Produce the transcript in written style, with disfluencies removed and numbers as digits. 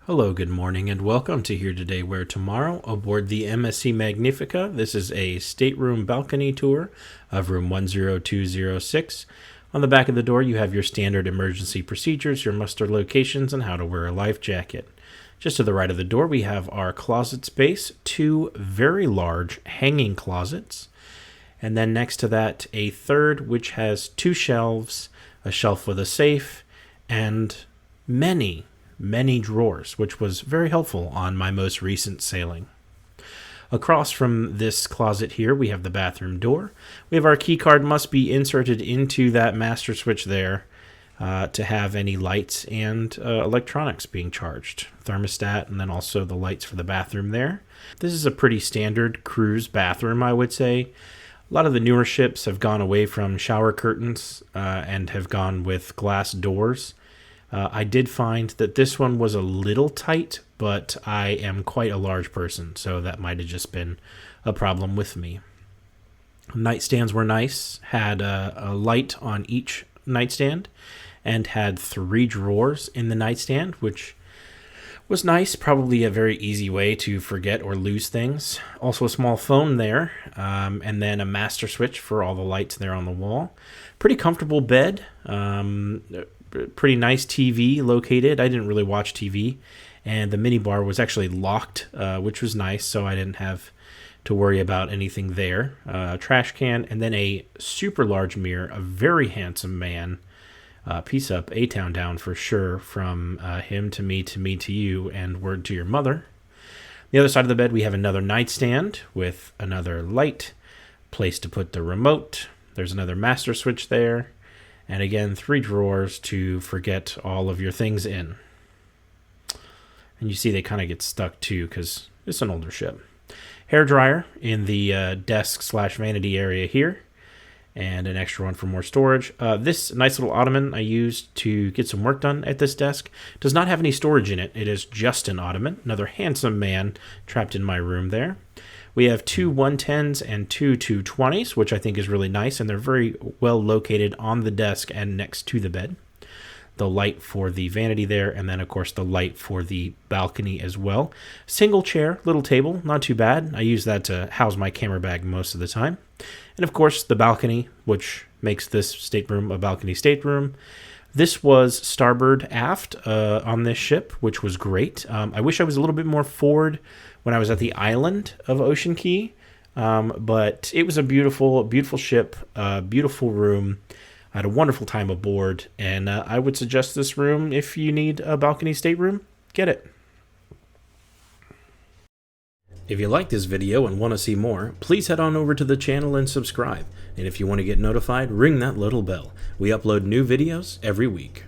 Hello, good morning, and welcome to Here Today, Where Tomorrow aboard the MSC Magnifica. This is a stateroom balcony tour of room 10206. On the back of the door, you have your standard emergency procedures, your muster locations, and how to wear a life jacket. Just to the right of the door, we have our closet space, two very large hanging closets, and then next to that, a third which has two shelves, a shelf with a safe, and many drawers, which was very helpful on my most recent sailing. Across from this closet here, we have the bathroom door. We have our key card must be inserted into that master switch there to have any lights and electronics being charged. Thermostat, and then also the lights for the bathroom there. This is a pretty standard cruise bathroom, I would say. A lot of the newer ships have gone away from shower curtains and have gone with glass doors. I did find that this one was a little tight, but I am quite a large person, so that might have just been a problem with me. Nightstands were nice, had a light on each nightstand, and had 3 drawers in the nightstand, which was nice, probably a very easy way to forget or lose things. Also a small phone there, and then a master switch for all the lights there on the wall. Pretty comfortable bed, pretty nice TV located. I didn't really watch TV, and the minibar was actually locked, which was nice, so I didn't have to worry about anything there. Trash can, and then a super large mirror, a very handsome man. Peace up, A-Town down for sure, from him to me to you, and word to your mother. The other side of the bed, we have another nightstand with another light, place to put the remote. There's another master switch there. And again, 3 drawers to forget all of your things in. And you see they kind of get stuck too because it's an older ship. Hair dryer in the desk/vanity area here. And an extra one for more storage. This nice little ottoman I used to get some work done at this desk does not have any storage in it. It is just an ottoman. Another handsome man trapped in my room there. We have 2 110s and 2 220s, which I think is really nice, and they're very well located on the desk and next to the bed. The light for the vanity there, and then, of course, the light for the balcony as well. Single chair, little table, not too bad. I use that to house my camera bag most of the time. And, of course, the balcony, which makes this stateroom a balcony stateroom. This was starboard aft on this ship, which was great. I wish I was a little bit more forward when I was at the island of Ocean Key, but it was a beautiful ship, beautiful room. I had a wonderful time aboard, and I would suggest this room if you need a balcony stateroom. Get it. If you like this video and want to see more, please head on over to the channel and subscribe. And if you want to get notified, ring that little bell. We upload new videos every week.